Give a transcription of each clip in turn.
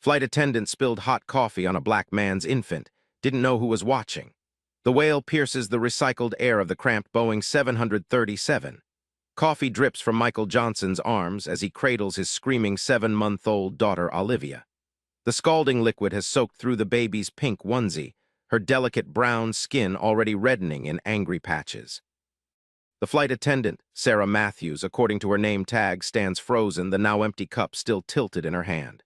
Flight attendant spilled hot coffee on a black man's infant, didn't know who was watching. The wail pierces the recycled air of the cramped Boeing 737. Coffee drips from Michael Johnson's arms as he cradles his screaming 7-month-old daughter Olivia. The scalding liquid has soaked through the baby's pink onesie, her delicate brown skin already reddening in angry patches. The flight attendant, Sarah Matthews, according to her name tag, stands frozen, the now empty cup still tilted in her hand.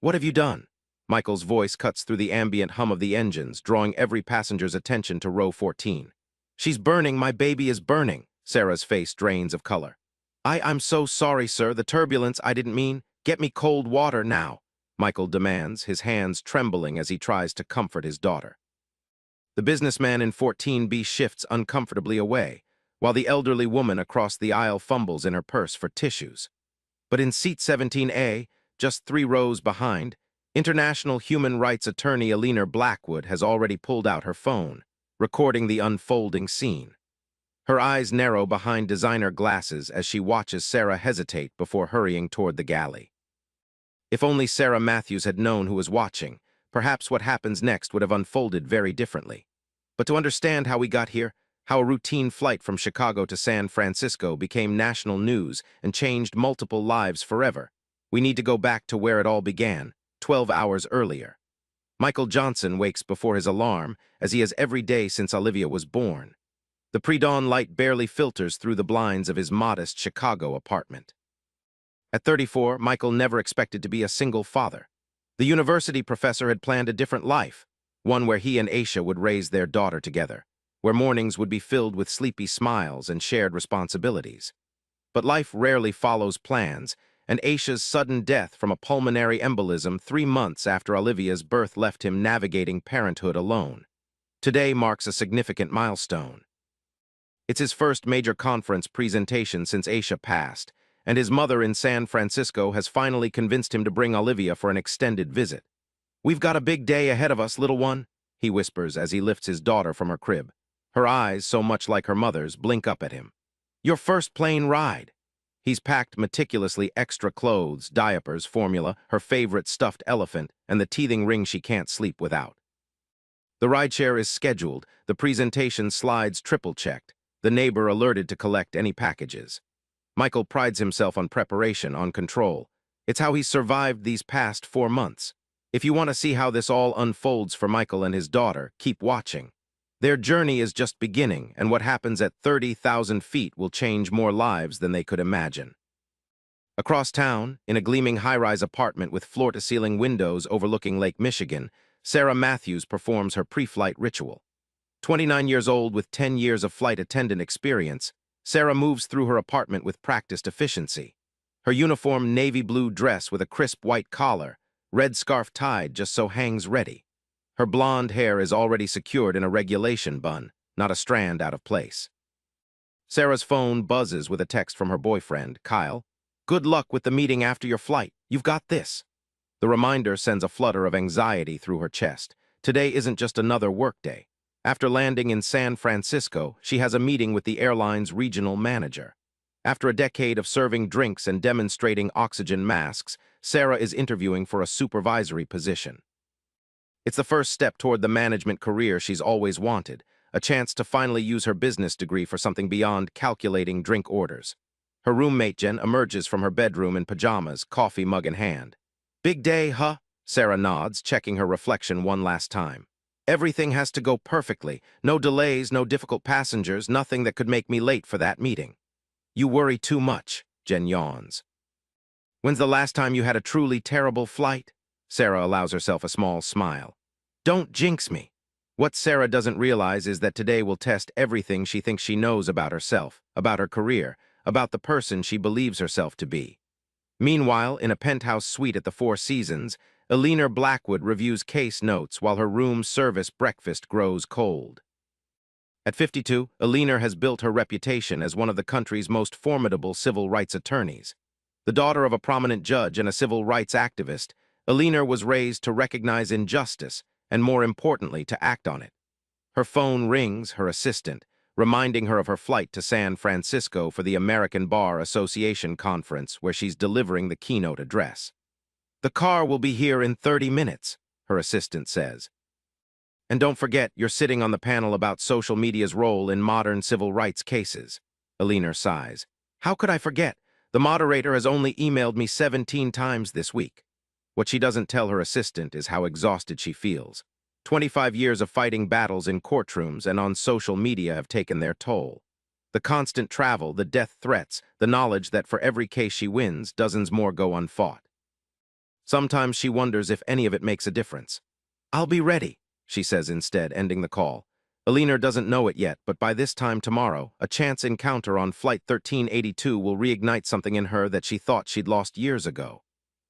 "What have you done?" Michael's voice cuts through the ambient hum of the engines, drawing every passenger's attention to row 14. "She's burning, my baby is burning." Sarah's face drains of color. I'm so sorry, sir, the turbulence, I didn't mean. Get me cold water now," Michael demands, his hands trembling as he tries to comfort his daughter. The businessman in 14B shifts uncomfortably away, while the elderly woman across the aisle fumbles in her purse for tissues. But in seat 17A, just 3 rows behind, international human rights attorney Alina Blackwood has already pulled out her phone, recording the unfolding scene. Her eyes narrow behind designer glasses as she watches Sarah hesitate before hurrying toward the galley. If only Sarah Matthews had known who was watching, perhaps what happens next would have unfolded very differently. But to understand how we got here, how a routine flight from Chicago to San Francisco became national news and changed multiple lives forever, we need to go back to where it all began, 12 hours earlier. Michael Johnson wakes before his alarm, as he has every day since Olivia was born. The pre-dawn light barely filters through the blinds of his modest Chicago apartment. At 34, Michael never expected to be a single father. The university professor had planned a different life, one where he and Aisha would raise their daughter together, where mornings would be filled with sleepy smiles and shared responsibilities. But life rarely follows plans, and Aisha's sudden death from a pulmonary embolism 3 months after Olivia's birth left him navigating parenthood alone. Today marks a significant milestone. It's his first major conference presentation since Aisha passed, and his mother in San Francisco has finally convinced him to bring Olivia for an extended visit. "We've got a big day ahead of us, little one," he whispers as he lifts his daughter from her crib. Her eyes, so much like her mother's, blink up at him. "Your first plane ride." He's packed meticulously extra clothes, diapers, formula, her favorite stuffed elephant, and the teething ring she can't sleep without. The rideshare is scheduled, the presentation slides triple-checked, the neighbor alerted to collect any packages. Michael prides himself on preparation, on control. It's how he's survived these past 4 months. If you want to see how this all unfolds for Michael and his daughter, keep watching. Their journey is just beginning, and what happens at 30,000 feet will change more lives than they could imagine. Across town, in a gleaming high-rise apartment with floor-to-ceiling windows overlooking Lake Michigan, Sarah Matthews performs her pre-flight ritual. 29 years old with 10 years of flight attendant experience, Sarah moves through her apartment with practiced efficiency. Her uniform navy blue dress with a crisp white collar, red scarf tied just so hangs ready. Her blonde hair is already secured in a regulation bun, not a strand out of place. Sarah's phone buzzes with a text from her boyfriend, Kyle. "Good luck with the meeting after your flight. You've got this." The reminder sends a flutter of anxiety through her chest. Today isn't just another workday. After landing in San Francisco, she has a meeting with the airline's regional manager. After a decade of serving drinks and demonstrating oxygen masks, Sarah is interviewing for a supervisory position. It's the first step toward the management career she's always wanted, a chance to finally use her business degree for something beyond calculating drink orders. Her roommate, Jen, emerges from her bedroom in pajamas, coffee mug in hand. "Big day, huh?" Sarah nods, checking her reflection one last time. "Everything has to go perfectly. No delays, no difficult passengers, nothing that could make me late for that meeting." "You worry too much," Jen yawns. "When's the last time you had a truly terrible flight?" Sarah allows herself a small smile. "Don't jinx me." What Sarah doesn't realize is that today will test everything she thinks she knows about herself, about her career, about the person she believes herself to be. Meanwhile, in a penthouse suite at the Four Seasons, Alina Blackwood reviews case notes while her room service breakfast grows cold. At 52, Alina has built her reputation as one of the country's most formidable civil rights attorneys. The daughter of a prominent judge and a civil rights activist, Alina was raised to recognize injustice and, more importantly, to act on it. Her phone rings, her assistant, reminding her of her flight to San Francisco for the American Bar Association conference where she's delivering the keynote address. "The car will be here in 30 minutes, her assistant says. "And don't forget, you're sitting on the panel about social media's role in modern civil rights cases." Alina sighs. "How could I forget? The moderator has only emailed me 17 times this week." What she doesn't tell her assistant is how exhausted she feels. 25 years of fighting battles in courtrooms and on social media have taken their toll. The constant travel, the death threats, the knowledge that for every case she wins, dozens more go unfought. Sometimes she wonders if any of it makes a difference. "I'll be ready," she says instead, ending the call. Alina doesn't know it yet, but by this time tomorrow, a chance encounter on Flight 1382 will reignite something in her that she thought she'd lost years ago.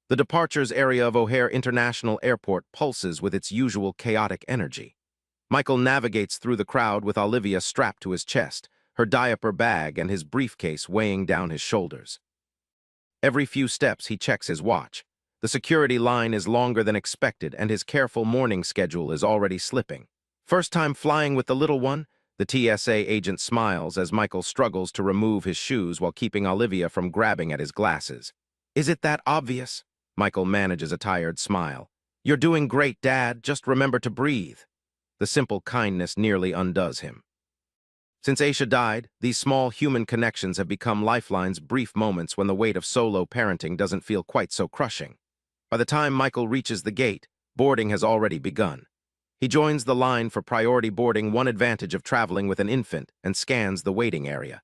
The departures area of O'Hare International Airport pulses with its usual chaotic energy. Michael navigates through the crowd with Olivia strapped to his chest, her diaper bag and his briefcase weighing down his shoulders. Every few steps he checks his watch. The security line is longer than expected, and his careful morning schedule is already slipping. "First time flying with the little one?" The TSA agent smiles as Michael struggles to remove his shoes while keeping Olivia from grabbing at his glasses. "Is it that obvious?" Michael manages a tired smile. "You're doing great, Dad. Just remember to breathe." The simple kindness nearly undoes him. Since Aisha died, these small human connections have become lifelines, brief moments when the weight of solo parenting doesn't feel quite so crushing. By the time Michael reaches the gate, boarding has already begun. He joins the line for priority boarding, one advantage of traveling with an infant, and scans the waiting area.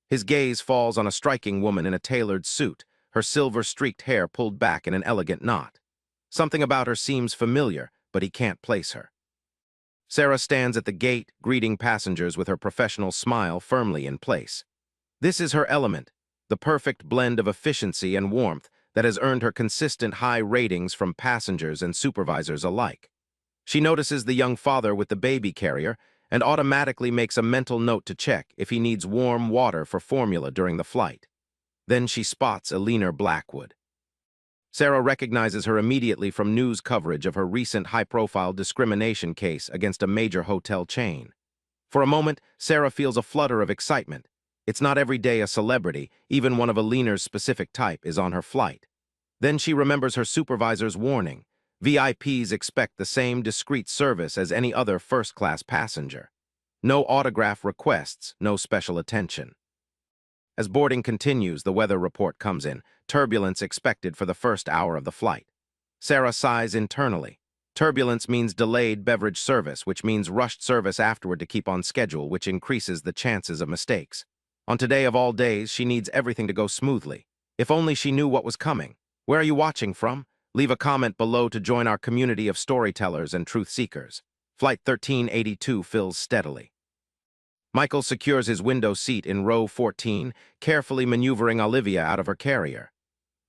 His gaze falls on a striking woman in a tailored suit, her silver-streaked hair pulled back in an elegant knot. Something about her seems familiar, but he can't place her. Sarah stands at the gate, greeting passengers with her professional smile firmly in place. This is her element, the perfect blend of efficiency and warmth that has earned her consistent high ratings from passengers and supervisors alike. She notices the young father with the baby carrier and automatically makes a mental note to check if he needs warm water for formula during the flight. Then she spots Alina Blackwood. Sarah recognizes her immediately from news coverage of her recent high-profile discrimination case against a major hotel chain. For a moment, Sarah feels a flutter of excitement. It's not every day a celebrity, even one of Alina's specific type, is on her flight. Then she remembers her supervisor's warning. VIPs expect the same discreet service as any other first-class passenger. No autograph requests, no special attention. As boarding continues, the weather report comes in. Turbulence expected for the first hour of the flight. Sarah sighs internally. Turbulence means delayed beverage service, which means rushed service afterward to keep on schedule, which increases the chances of mistakes. On today of all days, she needs everything to go smoothly. If only she knew what was coming. Where are you watching from? Leave a comment below to join our community of storytellers and truth seekers. Flight 1382 fills steadily. Michael secures his window seat in row 14, carefully maneuvering Olivia out of her carrier.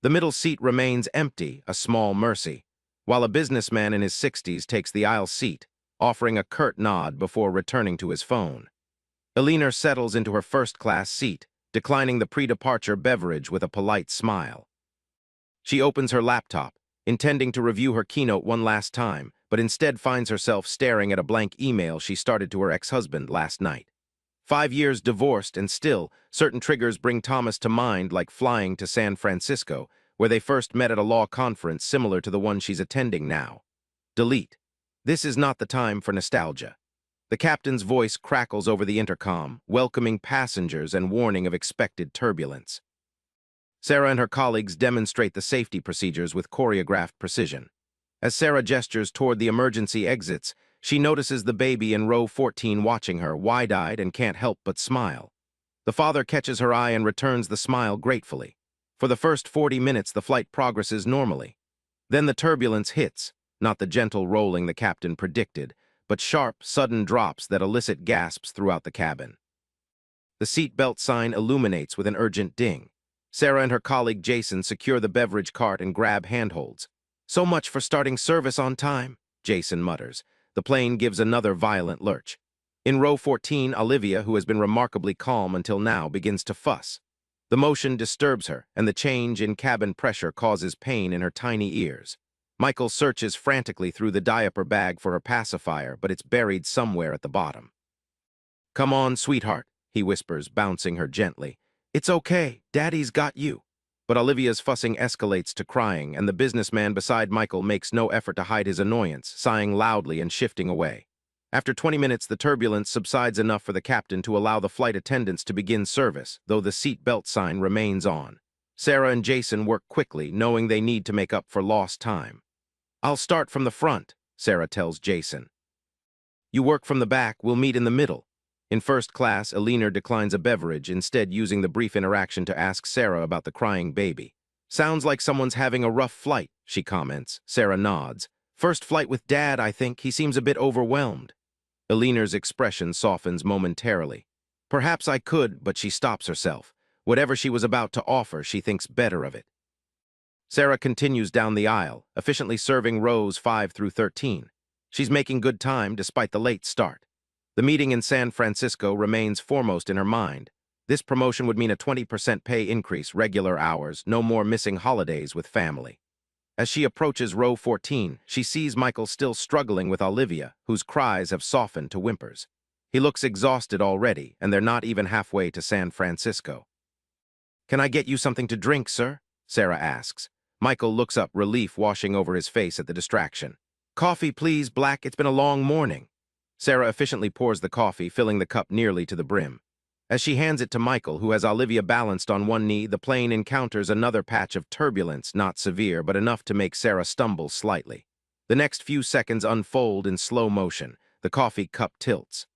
The middle seat remains empty, a small mercy, while a businessman in his 60s takes the aisle seat, offering a curt nod before returning to his phone. Alina settles into her first-class seat, declining the pre-departure beverage with a polite smile. She opens her laptop, intending to review her keynote one last time, but instead finds herself staring at a blank email she started to her ex-husband last night. 5 years divorced, and still, certain triggers bring Thomas to mind, like flying to San Francisco, where they first met at a law conference similar to the one she's attending now. Delete. This is not the time for nostalgia. The captain's voice crackles over the intercom, welcoming passengers and warning of expected turbulence. Sarah and her colleagues demonstrate the safety procedures with choreographed precision. As Sarah gestures toward the emergency exits, she notices the baby in row 14 watching her, wide-eyed, and can't help but smile. The father catches her eye and returns the smile gratefully. For the first 40 minutes, the flight progresses normally. Then the turbulence hits, not the gentle rolling the captain predicted, but sharp, sudden drops that elicit gasps throughout the cabin. The seatbelt sign illuminates with an urgent ding. Sarah and her colleague Jason secure the beverage cart and grab handholds. "So much for starting service on time," Jason mutters. The plane gives another violent lurch. In row 14, Olivia, who has been remarkably calm until now, begins to fuss. The motion disturbs her, and the change in cabin pressure causes pain in her tiny ears. Michael searches frantically through the diaper bag for her pacifier, but it's buried somewhere at the bottom. "Come on, sweetheart," he whispers, bouncing her gently. "It's okay. Daddy's got you." But Olivia's fussing escalates to crying, and the businessman beside Michael makes no effort to hide his annoyance, sighing loudly and shifting away. After 20 minutes, the turbulence subsides enough for the captain to allow the flight attendants to begin service, though the seat belt sign remains on. Sarah and Jason work quickly, knowing they need to make up for lost time. "I'll start from the front," Sarah tells Jason. "You work from the back, we'll meet in the middle." In first class, Alina declines a beverage, instead using the brief interaction to ask Sarah about the crying baby. "Sounds like someone's having a rough flight," she comments. Sarah nods. "First flight with Dad, I think. He seems a bit overwhelmed." Alina's expression softens momentarily. "Perhaps I could," but she stops herself. Whatever she was about to offer, she thinks better of it. Sarah continues down the aisle, efficiently serving rows 5 through 13. She's making good time despite the late start. The meeting in San Francisco remains foremost in her mind. This promotion would mean a 20% pay increase, regular hours, no more missing holidays with family. As she approaches row 14, she sees Michael still struggling with Olivia, whose cries have softened to whimpers. He looks exhausted already, and they're not even halfway to San Francisco. "Can I get you something to drink, sir?" Sarah asks. Michael looks up, relief washing over his face at the distraction. "Coffee, please, black. It's been a long morning." Sarah efficiently pours the coffee, filling the cup nearly to the brim. As she hands it to Michael, who has Olivia balanced on one knee, the plane encounters another patch of turbulence, not severe, but enough to make Sarah stumble slightly. The next few seconds unfold in slow motion. The coffee cup tilts.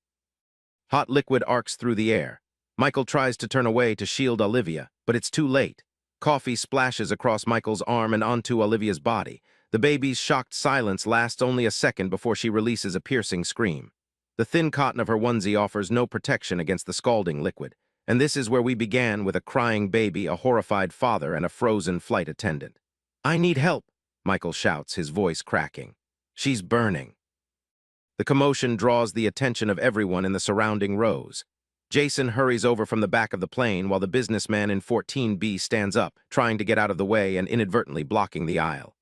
Hot liquid arcs through the air. Michael tries to turn away to shield Olivia, but it's too late. Coffee splashes across Michael's arm and onto Olivia's body. The baby's shocked silence lasts only a second before she releases a piercing scream. The thin cotton of her onesie offers no protection against the scalding liquid, and this is where we began, with a crying baby, a horrified father, and a frozen flight attendant. "I need help," Michael shouts, his voice cracking. "She's burning." The commotion draws the attention of everyone in the surrounding rows. Jason hurries over from the back of the plane while the businessman in 14B stands up, trying to get out of the way and inadvertently blocking the aisle.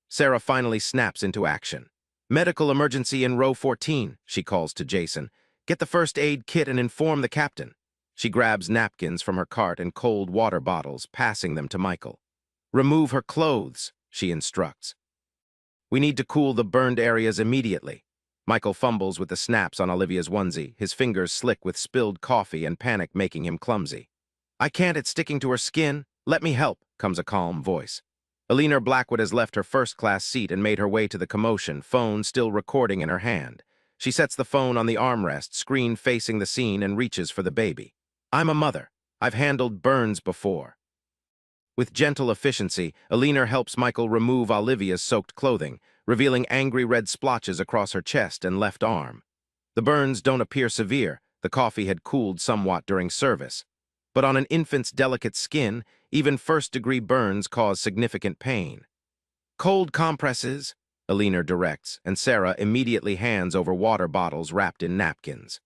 Sarah finally snaps into action. "Medical emergency in row 14, she calls to Jason. "Get the first aid kit and inform the captain." She grabs napkins from her cart and cold water bottles, passing them to Michael. "Remove her clothes," she instructs. "We need to cool the burned areas immediately." Michael fumbles with the snaps on Olivia's onesie, his fingers slick with spilled coffee and panic making him clumsy. "I can't, it's sticking to her skin. Let me help," comes a calm voice. Alina Blackwood has left her first-class seat and made her way to the commotion, phone still recording in her hand. She sets the phone on the armrest, screen facing the scene, and reaches for the baby. "I'm a mother. I've handled burns before." With gentle efficiency, Alina helps Michael remove Olivia's soaked clothing, revealing angry red splotches across her chest and left arm. The burns don't appear severe. The coffee had cooled somewhat during service. But on an infant's delicate skin, even first-degree burns cause significant pain. "Cold compresses," Alina directs, and Sarah immediately hands over water bottles wrapped in napkins.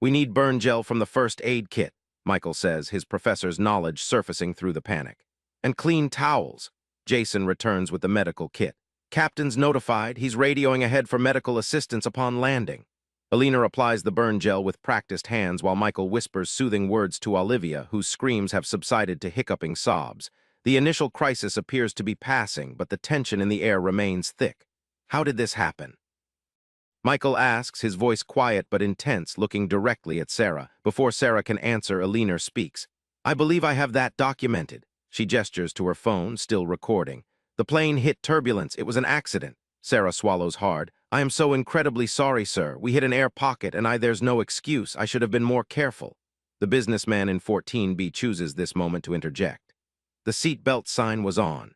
"We need burn gel from the first aid kit," Michael says, his professor's knowledge surfacing through the panic. "And clean towels." Jason returns with the medical kit. "Captain's notified. He's radioing ahead for medical assistance upon landing." Alina applies the burn gel with practiced hands while Michael whispers soothing words to Olivia, whose screams have subsided to hiccuping sobs. The initial crisis appears to be passing, but the tension in the air remains thick. "How did this happen?" Michael asks, his voice quiet but intense, looking directly at Sarah. Before Sarah can answer, Alina speaks. "I believe I have that documented." She gestures to her phone, still recording. "The plane hit turbulence. It was an accident." Sarah swallows hard. "I am so incredibly sorry, sir. We hit an air pocket, and there's no excuse. I should have been more careful." The businessman in 14B chooses this moment to interject. "The seat belt sign was on.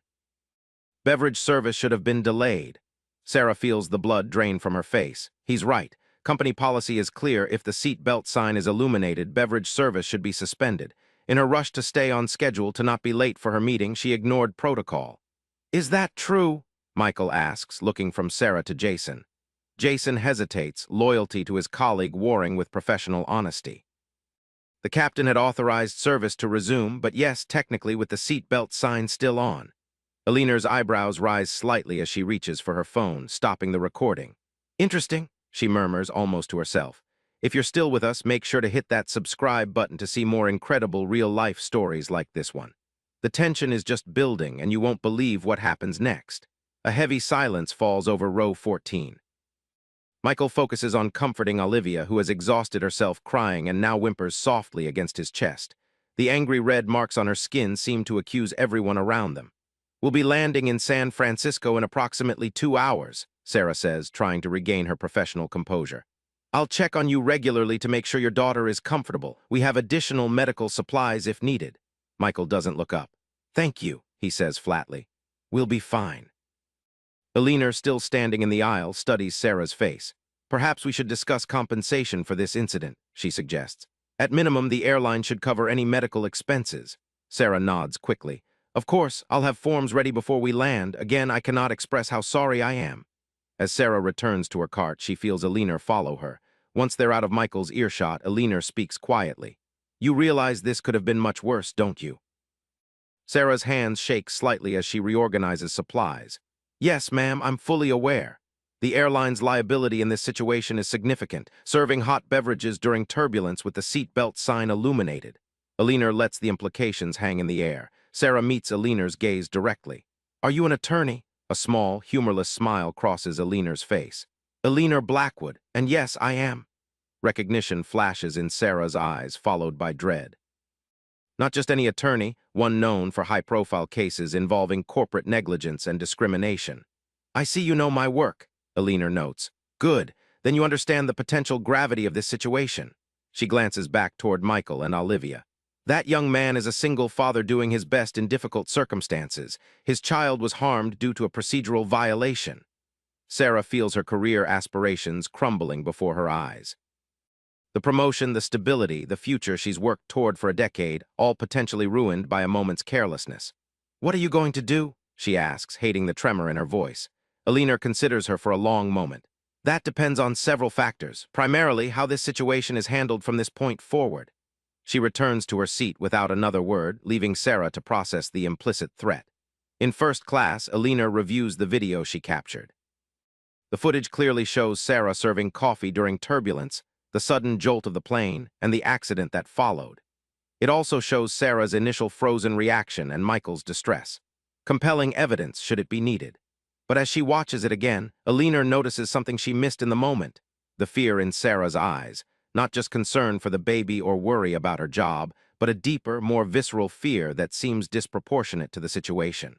Beverage service should have been delayed." Sarah feels the blood drain from her face. He's right. Company policy is clear. If the seat belt sign is illuminated, beverage service should be suspended. In her rush to stay on schedule, to not be late for her meeting, she ignored protocol. "Is that true?" Michael asks, looking from Sarah to Jason. Jason hesitates, loyalty to his colleague warring with professional honesty. "The captain had authorized service to resume, but yes, technically with the seat belt sign still on." Alina's eyebrows rise slightly as she reaches for her phone, stopping the recording. "Interesting," she murmurs almost to herself. "If you're still with us, make sure to hit that subscribe button to see more incredible real-life stories like this one." The tension is just building, and you won't believe what happens next. A heavy silence falls over row 14. Michael focuses on comforting Olivia, who has exhausted herself crying and now whimpers softly against his chest. The angry red marks on her skin seem to accuse everyone around them. "We'll be landing in San Francisco in approximately 2 hours," Sarah says, trying to regain her professional composure. "I'll check on you regularly to make sure your daughter is comfortable. We have additional medical supplies if needed." Michael doesn't look up. "Thank you," he says flatly. "We'll be fine." Eleanor, still standing in the aisle, studies Sarah's face. "Perhaps we should discuss compensation for this incident," she suggests. "At minimum, the airline should cover any medical expenses." Sarah nods quickly. "Of course, I'll have forms ready before we land. Again, I cannot express how sorry I am." As Sarah returns to her cart, she feels Eleanor follow her. Once they're out of Michael's earshot, Eleanor speaks quietly. "You realize this could have been much worse, don't you?" Sarah's hands shake slightly as she reorganizes supplies. "Yes, ma'am, I'm fully aware. The airline's liability in this situation is significant, serving hot beverages during turbulence with the seatbelt sign illuminated." Eleanor lets the implications hang in the air. Sarah meets Eleanor's gaze directly. "Are you an attorney?" A small, humorless smile crosses Eleanor's face. "Eleanor Blackwood, and yes, I am." Recognition flashes in Sarah's eyes, followed by dread. "Not just any attorney, one known for high-profile cases involving corporate negligence and discrimination." "I see you know my work," Eleanor notes. "Good. Then you understand the potential gravity of this situation." She glances back toward Michael and Olivia. "That young man is a single father doing his best in difficult circumstances. His child was harmed due to a procedural violation." Sarah feels her career aspirations crumbling before her eyes. The promotion, the stability, the future she's worked toward for a decade, all potentially ruined by a moment's carelessness. "What are you going to do?" she asks, hating the tremor in her voice. Eleanor considers her for a long moment. "That depends on several factors, primarily how this situation is handled from this point forward." She returns to her seat without another word, leaving Sarah to process the implicit threat. In first class, Eleanor reviews the video she captured. The footage clearly shows Sarah serving coffee during turbulence, the sudden jolt of the plane, and the accident that followed. It also shows Sarah's initial frozen reaction and Michael's distress. Compelling evidence should it be needed. But as she watches it again, Eleanor notices something she missed in the moment: the fear in Sarah's eyes, not just concern for the baby or worry about her job, but a deeper, more visceral fear that seems disproportionate to the situation.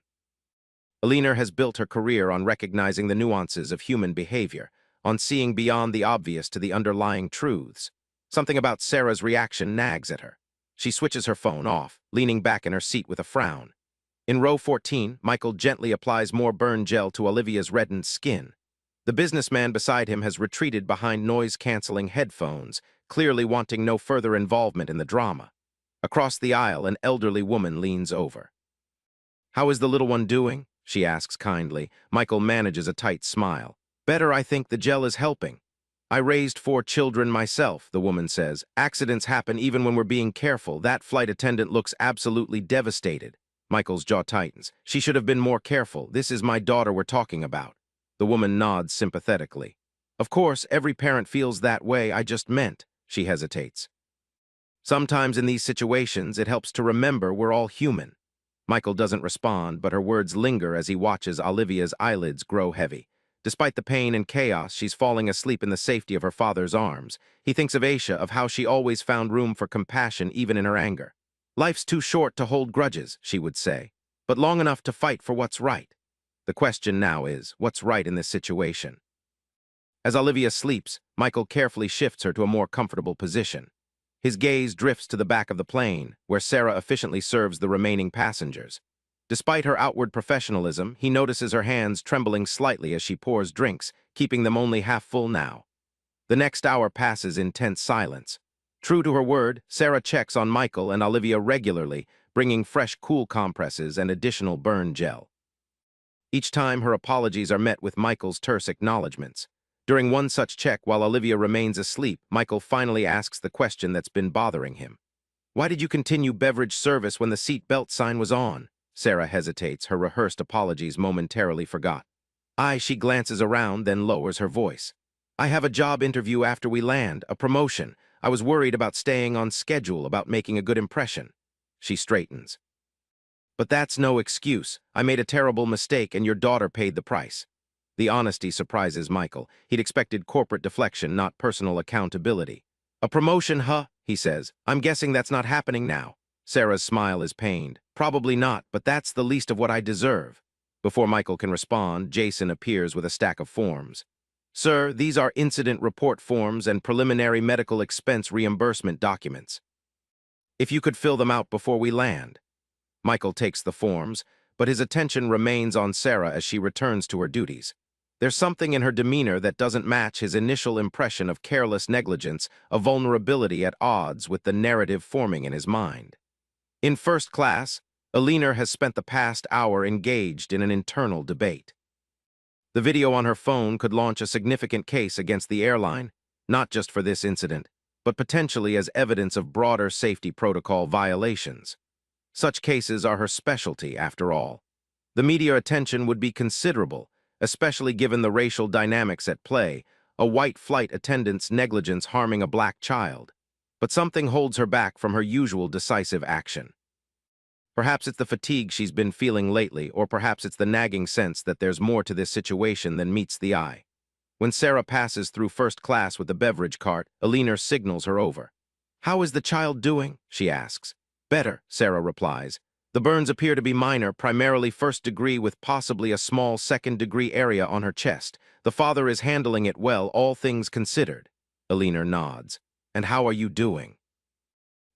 Eleanor has built her career on recognizing the nuances of human behavior, on seeing beyond the obvious to the underlying truths. Something about Sarah's reaction nags at her. She switches her phone off, leaning back in her seat with a frown. In row 14, Michael gently applies more burn gel to Olivia's reddened skin. The businessman beside him has retreated behind noise-canceling headphones, clearly wanting no further involvement in the drama. Across the aisle, an elderly woman leans over. "How is the little one doing?" she asks kindly. Michael manages a tight smile. "Better, I think the gel is helping." "I raised 4 children myself," the woman says. "Accidents happen even when we're being careful. That flight attendant looks absolutely devastated." Michael's jaw tightens. "She should have been more careful. This is my daughter we're talking about." The woman nods sympathetically. "Of course, every parent feels that way. I just meant," she hesitates. "Sometimes in these situations, it helps to remember we're all human." Michael doesn't respond, but her words linger as he watches Olivia's eyelids grow heavy. Despite the pain and chaos, she's falling asleep in the safety of her father's arms. He thinks of Aisha, of how she always found room for compassion even in her anger. "Life's too short to hold grudges," she would say, "but long enough to fight for what's right." The question now is, what's right in this situation? As Olivia sleeps, Michael carefully shifts her to a more comfortable position. His gaze drifts to the back of the plane, where Sarah efficiently serves the remaining passengers. Despite her outward professionalism, he notices her hands trembling slightly as she pours drinks, keeping them only half full now. The next hour passes in tense silence. True to her word, Sarah checks on Michael and Olivia regularly, bringing fresh cool compresses and additional burn gel. Each time, her apologies are met with Michael's terse acknowledgments. During one such check, while Olivia remains asleep, Michael finally asks the question that's been bothering him. "Why did you continue beverage service when the seat belt sign was on?" Sarah hesitates, her rehearsed apologies momentarily forgot. She glances around, then lowers her voice. "I have a job interview after we land, a promotion. I was worried about staying on schedule, about making a good impression." She straightens. But that's no excuse. I made a terrible mistake and your daughter paid the price. The honesty surprises Michael. He'd expected corporate deflection, not personal accountability. A promotion, huh? He says. I'm guessing that's not happening now. Sarah's smile is pained. Probably not, but that's the least of what I deserve. Before Michael can respond, Jason appears with a stack of forms. Sir, these are incident report forms and preliminary medical expense reimbursement documents. If you could fill them out before we land. Michael takes the forms, but his attention remains on Sarah as she returns to her duties. There's something in her demeanor that doesn't match his initial impression of careless negligence, a vulnerability at odds with the narrative forming in his mind. In first class, Alina has spent the past hour engaged in an internal debate. The video on her phone could launch a significant case against the airline, not just for this incident, but potentially as evidence of broader safety protocol violations. Such cases are her specialty, after all. The media attention would be considerable, especially given the racial dynamics at play, a white flight attendant's negligence harming a black child. But something holds her back from her usual decisive action. Perhaps it's the fatigue she's been feeling lately, or perhaps it's the nagging sense that there's more to this situation than meets the eye. When Sarah passes through first class with the beverage cart, Alina signals her over. "How is the child doing?" she asks. "Better," Sarah replies. "The burns appear to be minor, primarily first degree with possibly a small second-degree area on her chest. The father is handling it well, all things considered." Alina nods. "And how are you doing?"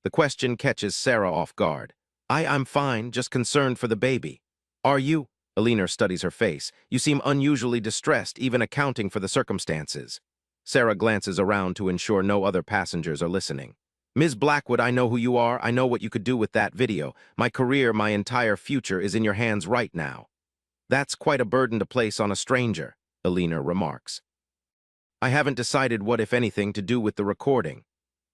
The question catches Sarah off guard. I'm fine, just concerned for the baby." "Are you?" Alina studies her face. "You seem unusually distressed, even accounting for the circumstances." Sarah glances around to ensure no other passengers are listening. "Ms. Blackwood, I know who you are. I know what you could do with that video. My career, my entire future is in your hands right now." "That's quite a burden to place on a stranger," Alina remarks. "I haven't decided what, if anything, to do with the recording."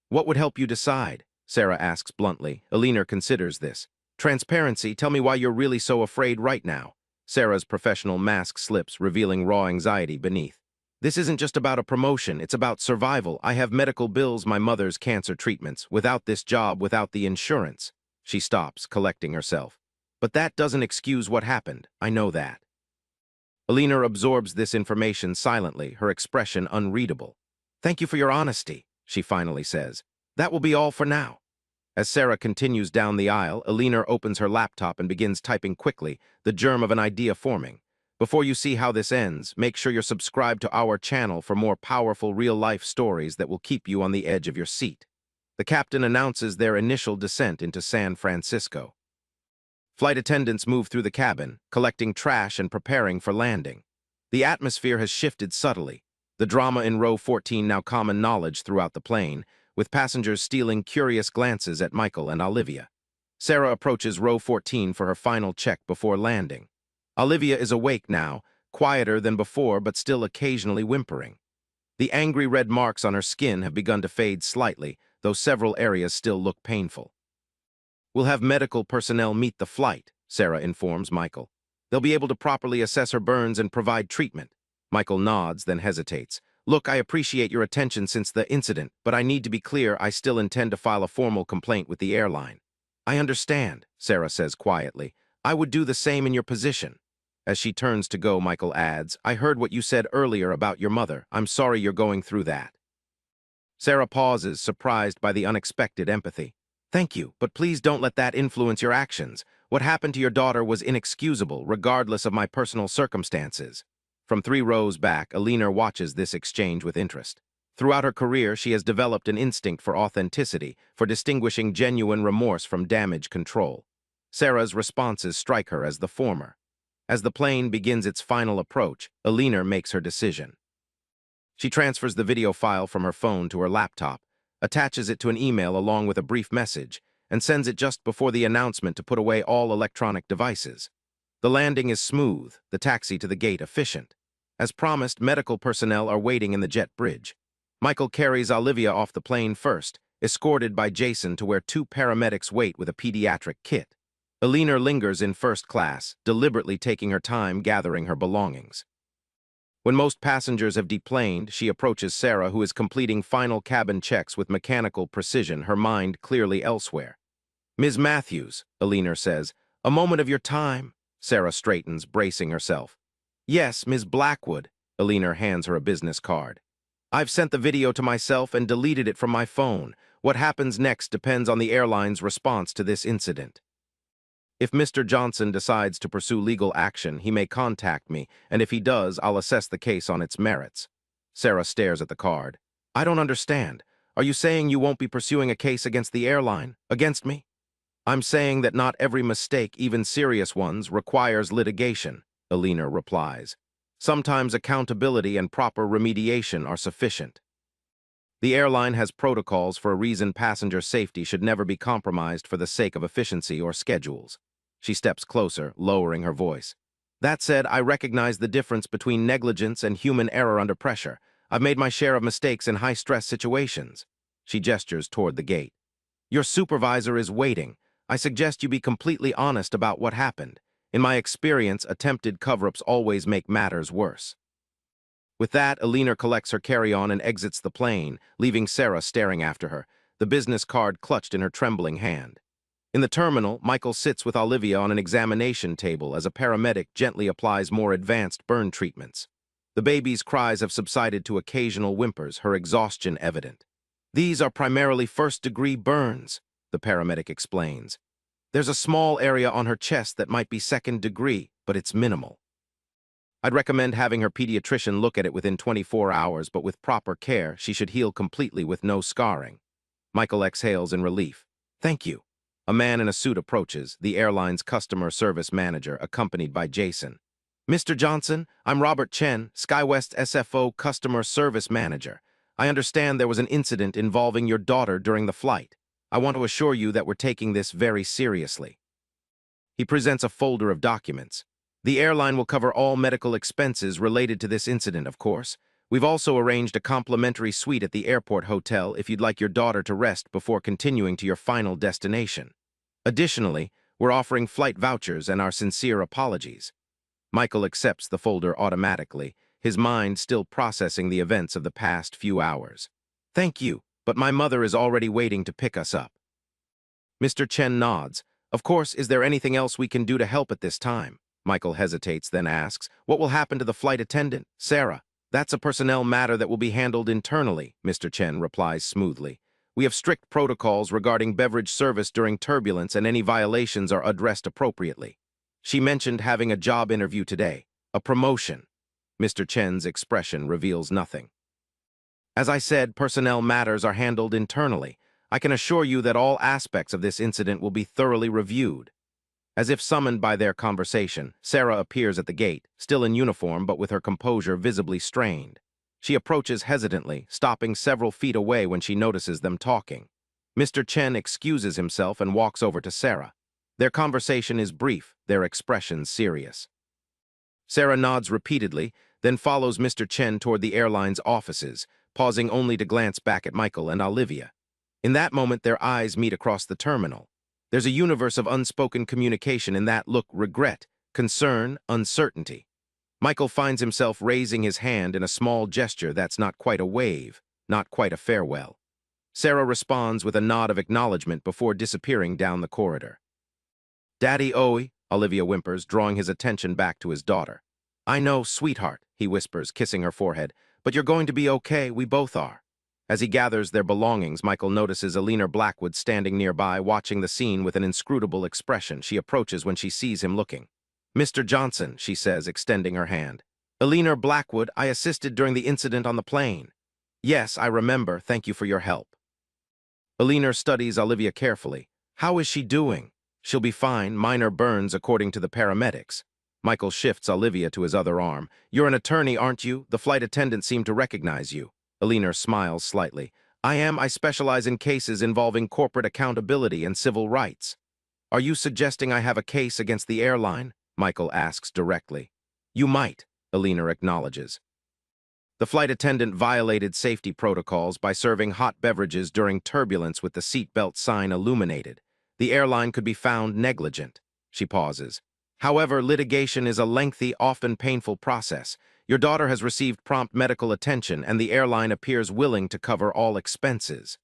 "What would help you decide?" Sarah asks bluntly. Alina considers this. "Transparency, tell me why you're really so afraid right now." Sarah's professional mask slips, revealing raw anxiety beneath. "This isn't just about a promotion, it's about survival. I have medical bills, my mother's cancer treatments. Without this job, without the insurance." She stops, collecting herself. "But that doesn't excuse what happened. I know that." Alina absorbs this information silently, her expression unreadable. "Thank you for your honesty," she finally says. "That will be all for now." As Sarah continues down the aisle, Alina opens her laptop and begins typing quickly, the germ of an idea forming. Before you see how this ends, make sure you're subscribed to our channel for more powerful real-life stories that will keep you on the edge of your seat. The captain announces their initial descent into San Francisco. Flight attendants move through the cabin, collecting trash and preparing for landing. The atmosphere has shifted subtly, the drama in row 14 now common knowledge throughout the plane, with passengers stealing curious glances at Michael and Olivia. Sarah approaches row 14 for her final check before landing. Olivia is awake now, quieter than before but still occasionally whimpering. The angry red marks on her skin have begun to fade slightly, though several areas still look painful. "We'll have medical personnel meet the flight," Sarah informs Michael. "They'll be able to properly assess her burns and provide treatment." Michael nods, then hesitates. "Look, I appreciate your attention since the incident, but I need to be clear, I still intend to file a formal complaint with the airline." "I understand," Sarah says quietly. "I would do the same in your position." As she turns to go, Michael adds, "I heard what you said earlier about your mother. I'm sorry you're going through that." Sarah pauses, surprised by the unexpected empathy. "Thank you, but please don't let that influence your actions. What happened to your daughter was inexcusable, regardless of my personal circumstances." From 3 rows back, Alina watches this exchange with interest. Throughout her career, she has developed an instinct for authenticity, for distinguishing genuine remorse from damage control. Sarah's responses strike her as the former. As the plane begins its final approach, Alina makes her decision. She transfers the video file from her phone to her laptop, attaches it to an email along with a brief message, and sends it just before the announcement to put away all electronic devices. The landing is smooth, the taxi to the gate efficient. As promised, medical personnel are waiting in the jet bridge. Michael carries Olivia off the plane first, escorted by Jason to where 2 paramedics wait with a pediatric kit. Alina lingers in first class, deliberately taking her time gathering her belongings. When most passengers have deplaned, she approaches Sarah, who is completing final cabin checks with mechanical precision, her mind clearly elsewhere. "Ms. Matthews," Alina says, A moment of your time. Sarah straightens, bracing herself. Yes, Ms. Blackwood. Alina hands her a business card. I've sent the video to myself and deleted it from my phone. What happens next depends on the airline's response to this incident. If Mr. Johnson decides to pursue legal action, he may contact me, and if he does, I'll assess the case on its merits. Sarah stares at the card. I don't understand. Are you saying you won't be pursuing a case against the airline? Against me? I'm saying that not every mistake, even serious ones, requires litigation, Alina replies. Sometimes accountability and proper remediation are sufficient. The airline has protocols for a reason passenger safety should never be compromised for the sake of efficiency or schedules. She steps closer, lowering her voice. That said, I recognize the difference between negligence and human error under pressure. I've made my share of mistakes in high-stress situations. She gestures toward the gate. Your supervisor is waiting. I suggest you be completely honest about what happened. In my experience, attempted cover-ups always make matters worse. With that, Alina collects her carry-on and exits the plane, leaving Sarah staring after her, the business card clutched in her trembling hand. In the terminal, Michael sits with Olivia on an examination table as a paramedic gently applies more advanced burn treatments. The baby's cries have subsided to occasional whimpers, her exhaustion evident. These are primarily first-degree burns, the paramedic explains. There's a small area on her chest that might be second-degree, but it's minimal. I'd recommend having her pediatrician look at it within 24 hours, but with proper care, she should heal completely with no scarring. Michael exhales in relief. Thank you. A man in a suit approaches, the airline's customer service manager, accompanied by Jason. Mr. Johnson, I'm Robert Chen, SkyWest SFO customer service manager. I understand there was an incident involving your daughter during the flight. I want to assure you that we're taking this very seriously. He presents a folder of documents. The airline will cover all medical expenses related to this incident, of course. We've also arranged a complimentary suite at the airport hotel if you'd like your daughter to rest before continuing to your final destination. Additionally, we're offering flight vouchers and our sincere apologies. Michael accepts the folder automatically, his mind still processing the events of the past few hours. Thank you, but my mother is already waiting to pick us up. Mr. Chen nods. Of course, is there anything else we can do to help at this time? Michael hesitates, then asks, what will happen to the flight attendant, Sarah? That's a personnel matter that will be handled internally, Mr. Chen replies smoothly. We have strict protocols regarding beverage service during turbulence and any violations are addressed appropriately. She mentioned having a job interview today, a promotion. Mr. Chen's expression reveals nothing. As I said, personnel matters are handled internally. I can assure you that all aspects of this incident will be thoroughly reviewed. As if summoned by their conversation, Sarah appears at the gate, still in uniform but with her composure visibly strained. She approaches hesitantly, stopping several feet away when she notices them talking. Mr. Chen excuses himself and walks over to Sarah. Their conversation is brief, their expressions serious. Sarah nods repeatedly, then follows Mr. Chen toward the airline's offices, pausing only to glance back at Michael and Olivia. In that moment, their eyes meet across the terminal. There's a universe of unspoken communication in that look: regret, concern, uncertainty. Michael finds himself raising his hand in a small gesture that's not quite a wave, not quite a farewell. Sarah responds with a nod of acknowledgement before disappearing down the corridor. Daddy Oe, Olivia whimpers, drawing his attention back to his daughter. I know, sweetheart, he whispers, kissing her forehead, but you're going to be okay, we both are. As he gathers their belongings, Michael notices Alina Blackwood standing nearby, watching the scene with an inscrutable expression. She approaches when she sees him looking. Mr. Johnson, she says, extending her hand. Alina Blackwood, I assisted during the incident on the plane. Yes, I remember. Thank you for your help. Alina studies Olivia carefully. How is she doing? She'll be fine, minor burns according to the paramedics. Michael shifts Olivia to his other arm. You're an attorney, aren't you? The flight attendant seemed to recognize you. Alina smiles slightly. I am. I specialize in cases involving corporate accountability and civil rights. Are you suggesting I have a case against the airline? Michael asks directly. You might, Alina acknowledges. The flight attendant violated safety protocols by serving hot beverages during turbulence with the seatbelt sign illuminated. The airline could be found negligent. She pauses. However, litigation is a lengthy, often painful process. Your daughter has received prompt medical attention, and the airline appears willing to cover all expenses.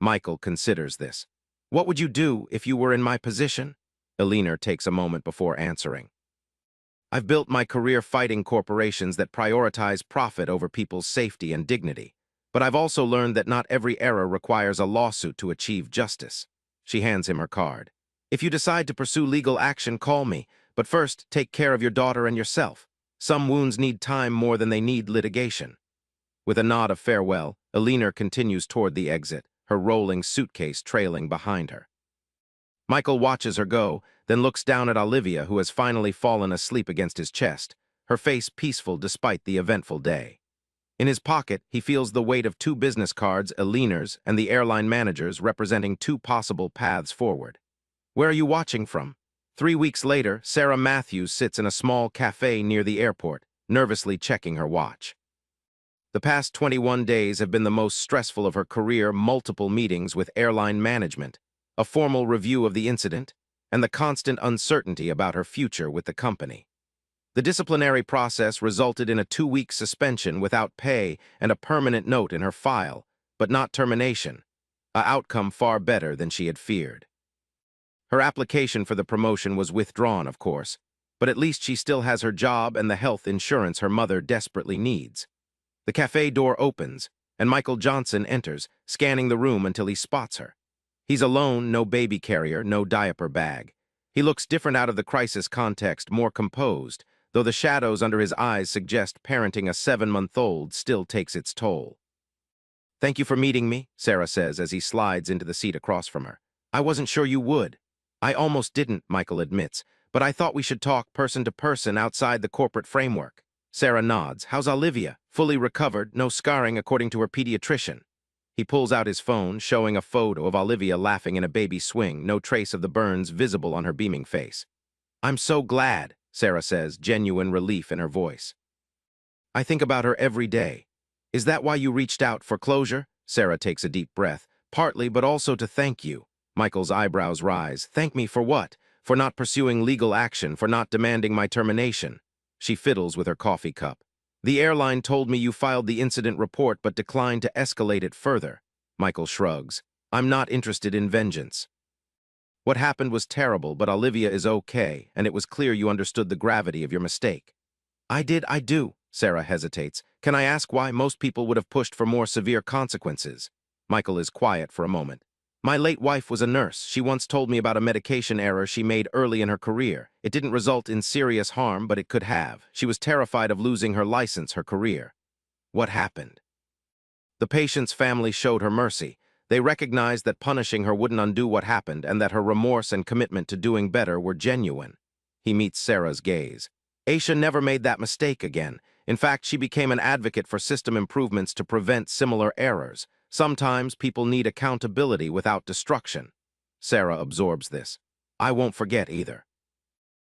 Michael considers this. What would you do if you were in my position? Eleanor takes a moment before answering. I've built my career fighting corporations that prioritize profit over people's safety and dignity. But I've also learned that not every error requires a lawsuit to achieve justice. She hands him her card. If you decide to pursue legal action, call me. But first, take care of your daughter and yourself. Some wounds need time more than they need litigation. With a nod of farewell, Eleanor continues toward the exit, her rolling suitcase trailing behind her. Michael watches her go, then looks down at Olivia, who has finally fallen asleep against his chest, her face peaceful despite the eventful day. In his pocket, he feels the weight of 2 business cards, Eleanor's and the airline manager's, representing 2 possible paths forward. Where are you watching from? 3 weeks later, Sarah Matthews sits in a small cafe near the airport, nervously checking her watch. The past 21 days have been the most stressful of her career, multiple meetings with airline management, a formal review of the incident, and the constant uncertainty about her future with the company. The disciplinary process resulted in a 2-week suspension without pay and a permanent note in her file, but not termination, an outcome far better than she had feared. Her application for the promotion was withdrawn, of course, but at least she still has her job and the health insurance her mother desperately needs. The cafe door opens, and Michael Johnson enters, scanning the room until he spots her. He's alone, no baby carrier, no diaper bag. He looks different out of the crisis context, more composed, though the shadows under his eyes suggest parenting a 7-month-old still takes its toll. "Thank you for meeting me," Sarah says as he slides into the seat across from her. "I wasn't sure you would." "I almost didn't," Michael admits, "but I thought we should talk person to person outside the corporate framework." Sarah nods. "How's Olivia?" "Fully recovered, no scarring according to her pediatrician." He pulls out his phone, showing a photo of Olivia laughing in a baby swing, no trace of the burns visible on her beaming face. "I'm so glad," Sarah says, genuine relief in her voice. "I think about her every day." "Is that why you reached out, for closure?" Sarah takes a deep breath. "Partly, but also to thank you." Michael's eyebrows rise. "Thank me for what? For not pursuing legal action, for not demanding my termination." She fiddles with her coffee cup. "The airline told me you filed the incident report but declined to escalate it further." Michael shrugs. "I'm not interested in vengeance. What happened was terrible, but Olivia is okay, and it was clear you understood the gravity of your mistake." I do." Sarah hesitates. "Can I ask why? Most people would have pushed for more severe consequences." Michael is quiet for a moment. "My late wife was a nurse. She once told me about a medication error she made early in her career. It didn't result in serious harm, but it could have. She was terrified of losing her license, her career." "What happened?" "The patient's family showed her mercy. They recognized that punishing her wouldn't undo what happened and that her remorse and commitment to doing better were genuine." He meets Sarah's gaze. "Aisha never made that mistake again. In fact, she became an advocate for system improvements to prevent similar errors. Sometimes people need accountability without destruction." Sarah absorbs this. "I won't forget either.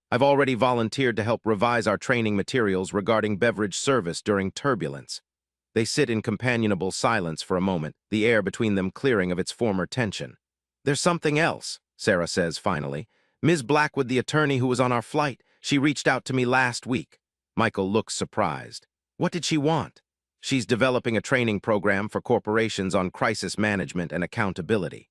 I've already volunteered to help revise our training materials regarding beverage service during turbulence." They sit in companionable silence for a moment, the air between them clearing of its former tension. "There's something else," Sarah says finally. "Ms. Blackwood, the attorney who was on our flight, she reached out to me last week." Michael looks surprised. "What did she want?" "She's developing a training program for corporations on crisis management and accountability.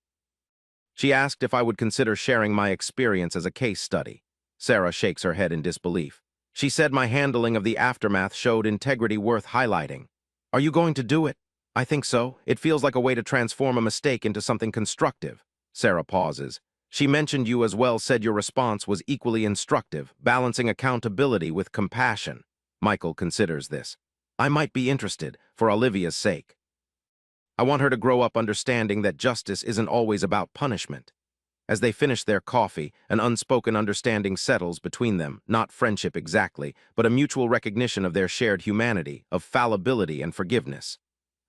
She asked if I would consider sharing my experience as a case study." Sarah shakes her head in disbelief. "She said my handling of the aftermath showed integrity worth highlighting." "Are you going to do it?" "I think so. It feels like a way to transform a mistake into something constructive." Sarah pauses. "She mentioned you as well, said your response was equally instructive, balancing accountability with compassion." Michael considers this. "I might be interested, for Olivia's sake. I want her to grow up understanding that justice isn't always about punishment." As they finish their coffee, an unspoken understanding settles between them, not friendship exactly, but a mutual recognition of their shared humanity, of fallibility and forgiveness.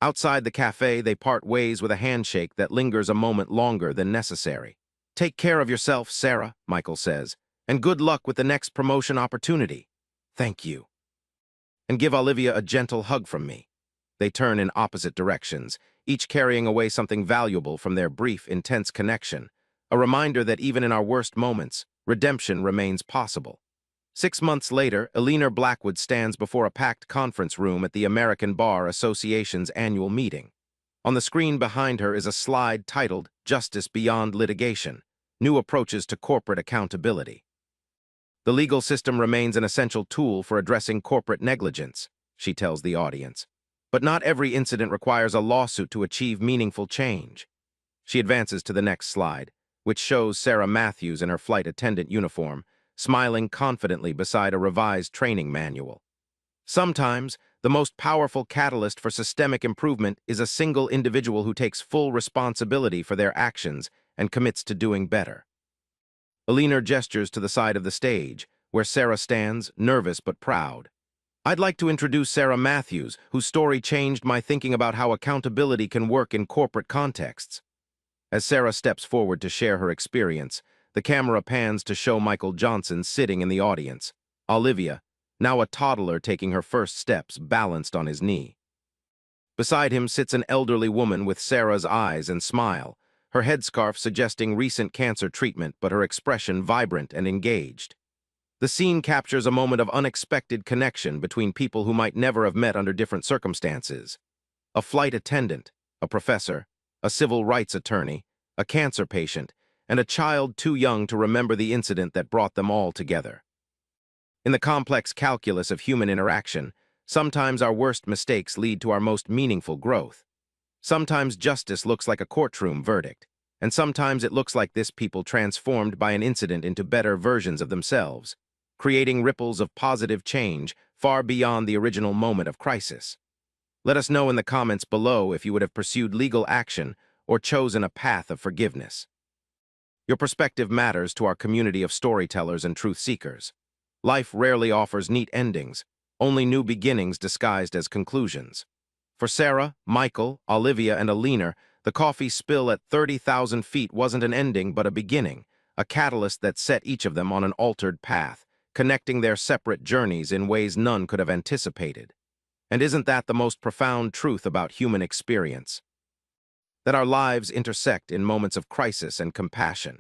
Outside the cafe, they part ways with a handshake that lingers a moment longer than necessary. "Take care of yourself, Sarah," Michael says, "and good luck with the next promotion opportunity." "Thank you." "And give Olivia a gentle hug from me." They turn in opposite directions, each carrying away something valuable from their brief, intense connection, a reminder that even in our worst moments, redemption remains possible. 6 months later, Eleanor Blackwood stands before a packed conference room at the American Bar Association's annual meeting. On the screen behind her is a slide titled "Justice Beyond Litigation." new approaches to corporate accountability. The legal system remains an essential tool for addressing corporate negligence, she tells the audience. But not every incident requires a lawsuit to achieve meaningful change. She advances to the next slide, which shows Sarah Matthews in her flight attendant uniform, smiling confidently beside a revised training manual. Sometimes, the most powerful catalyst for systemic improvement is a single individual who takes full responsibility for their actions and commits to doing better. Alina gestures to the side of the stage, where Sarah stands, nervous but proud. I'd like to introduce Sarah Matthews, whose story changed my thinking about how accountability can work in corporate contexts. As Sarah steps forward to share her experience, the camera pans to show Michael Johnson sitting in the audience. Olivia, now a toddler taking her first steps, balanced on his knee. Beside him sits an elderly woman with Sarah's eyes and smile, her headscarf suggesting recent cancer treatment, but her expression vibrant and engaged. The scene captures a moment of unexpected connection between people who might never have met under different circumstances. A flight attendant, a professor, a civil rights attorney, a cancer patient, and a child too young to remember the incident that brought them all together. In the complex calculus of human interaction, sometimes our worst mistakes lead to our most meaningful growth. Sometimes justice looks like a courtroom verdict, and sometimes it looks like this people transformed by an incident into better versions of themselves, creating ripples of positive change far beyond the original moment of crisis. Let us know in the comments below if you would have pursued legal action or chosen a path of forgiveness. Your perspective matters to our community of storytellers and truth seekers. Life rarely offers neat endings, only new beginnings disguised as conclusions. For Sarah, Michael, Olivia, and Alina, the coffee spill at 30,000 feet wasn't an ending but a beginning, a catalyst that set each of them on an altered path, connecting their separate journeys in ways none could have anticipated. And isn't that the most profound truth about human experience? That our lives intersect in moments of crisis and compassion,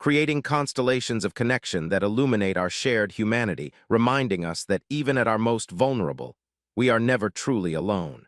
creating constellations of connection that illuminate our shared humanity, reminding us that even at our most vulnerable, we are never truly alone.